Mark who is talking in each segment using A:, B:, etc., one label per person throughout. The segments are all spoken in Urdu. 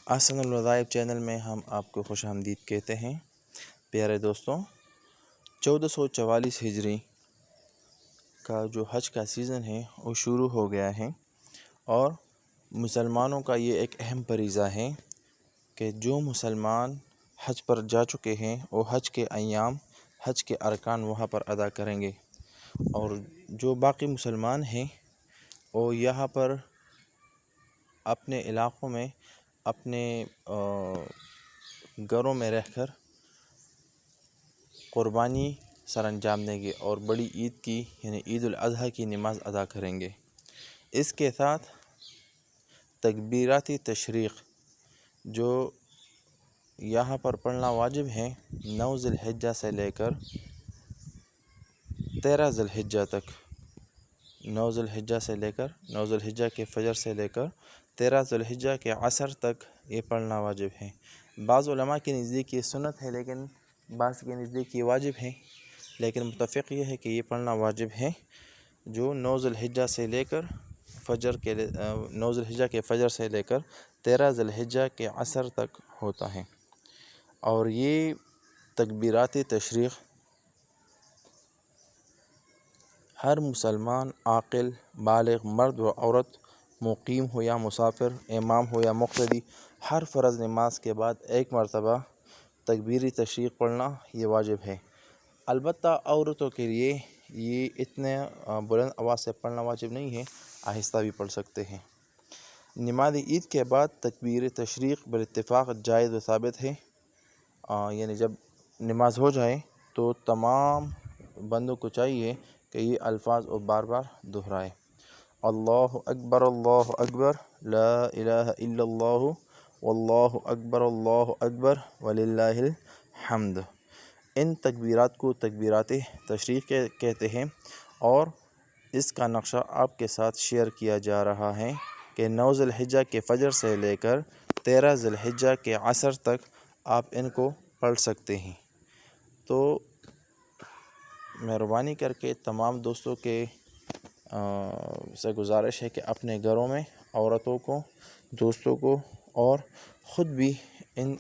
A: احسن الوظائف چینل میں ہم آپ کو خوش آمدید کہتے ہیں۔ پیارے دوستوں، 1444 ہجری کا جو حج کا سیزن ہے وہ شروع ہو گیا ہے، اور مسلمانوں کا یہ ایک اہم فریضہ ہے کہ جو مسلمان حج پر جا چکے ہیں وہ حج کے ایام، حج کے ارکان وہاں پر ادا کریں گے، اور جو باقی مسلمان ہیں وہ یہاں پر اپنے علاقوں میں، اپنے گھروں میں رہ کر قربانی سر انجام دیں گے اور بڑی عید کی یعنی عید الاضحیٰ کی نماز ادا کریں گے۔ اس کے ساتھ تکبیرات تشریق جو یہاں پر پڑھنا واجب ہے 9 ذی الحجہ سے لے کر 13 ذی الحجہ تک، 9 ذی الحجہ سے لے کر 9 ذی الحجہ کے فجر سے لے کر 13 ذی الحجہ کے عصر تک یہ پڑھنا واجب ہے۔ بعض علماء کے نزدیک یہ سنت ہے، لیکن بعض کے نزدیک یہ واجب ہے، لیکن متفق یہ ہے کہ یہ پڑھنا واجب ہے، جو 9 ذی الحجہ سے لے کر 9 ذی الحجہ کے فجر سے لے کر 13 ذی الحجہ کے عصر تک ہوتا ہے۔ اور یہ تکبیرات تشریق ہر مسلمان عاقل بالغ مرد و عورت، مقیم ہو یا مسافر، امام ہو یا مقتدی، ہر فرض نماز کے بعد ایک مرتبہ تکبیر تشریق پڑھنا یہ واجب ہے۔ البتہ عورتوں کے لیے یہ اتنے بلند آواز سے پڑھنا واجب نہیں ہے، آہستہ بھی پڑھ سکتے ہیں۔ نماز عید کے بعد تکبیر تشریق بالاتفاق جائز و ثابت ہے، یعنی جب نماز ہو جائے تو تمام بندوں کو چاہیے کہ یہ الفاظ وہ بار بار دہرائے: اللہ اکبر لا الہ الا اللہ واللہ اکبر وللہ الحمد۔ ان تکبیرات کو تکبیرات تشریق کہتے ہیں، اور اس کا نقشہ آپ کے ساتھ شیئر کیا جا رہا ہے کہ 9 ذی الحجہ کے فجر سے لے کر 13 ذی الحجہ کے عصر تک آپ ان کو پڑھ سکتے ہیں۔ تو مہربانی کر کے تمام دوستوں کے سے گزارش ہے کہ اپنے گھروں میں عورتوں کو، دوستوں کو اور خود بھی ان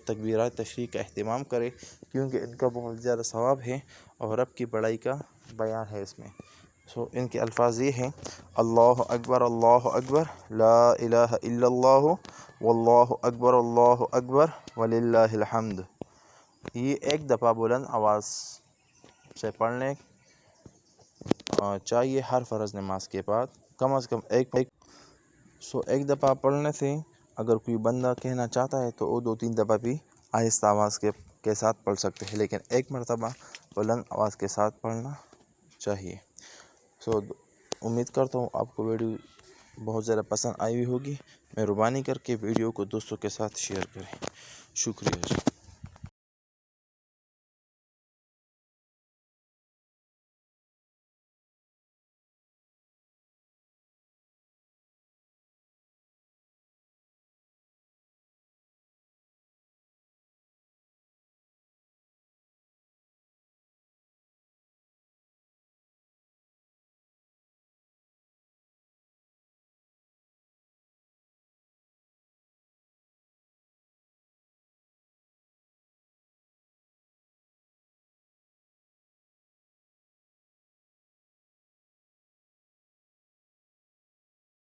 A: تکبیرات تشریق کا اہتمام کرے، کیونکہ ان کا بہت زیادہ ثواب ہے اور رب کی بڑائی کا بیان ہے اس میں۔ ان کے الفاظ یہ ہیں: اللہ اکبر لا الہ الا اللہ واللہ اکبر وللہ الحمد۔ یہ ایک دفعہ بلند آواز سے پڑھنے چاہیے ہر فرض نماز کے بعد، کم از کم ایک دفعہ پڑھنے سے اگر کوئی بندہ کہنا چاہتا ہے تو وہ 2-3 دفعہ بھی آہستہ آواز کے ساتھ پڑھ سکتے ہیں، لیکن ایک مرتبہ بلند آواز کے ساتھ پڑھنا چاہیے۔ امید کرتا ہوں آپ کو ویڈیو بہت زیادہ پسند آئی ہوئی ہوگی۔ مہربانی کر کے ویڈیو کو دوستوں کے ساتھ شیئر کریں۔ شکریہ۔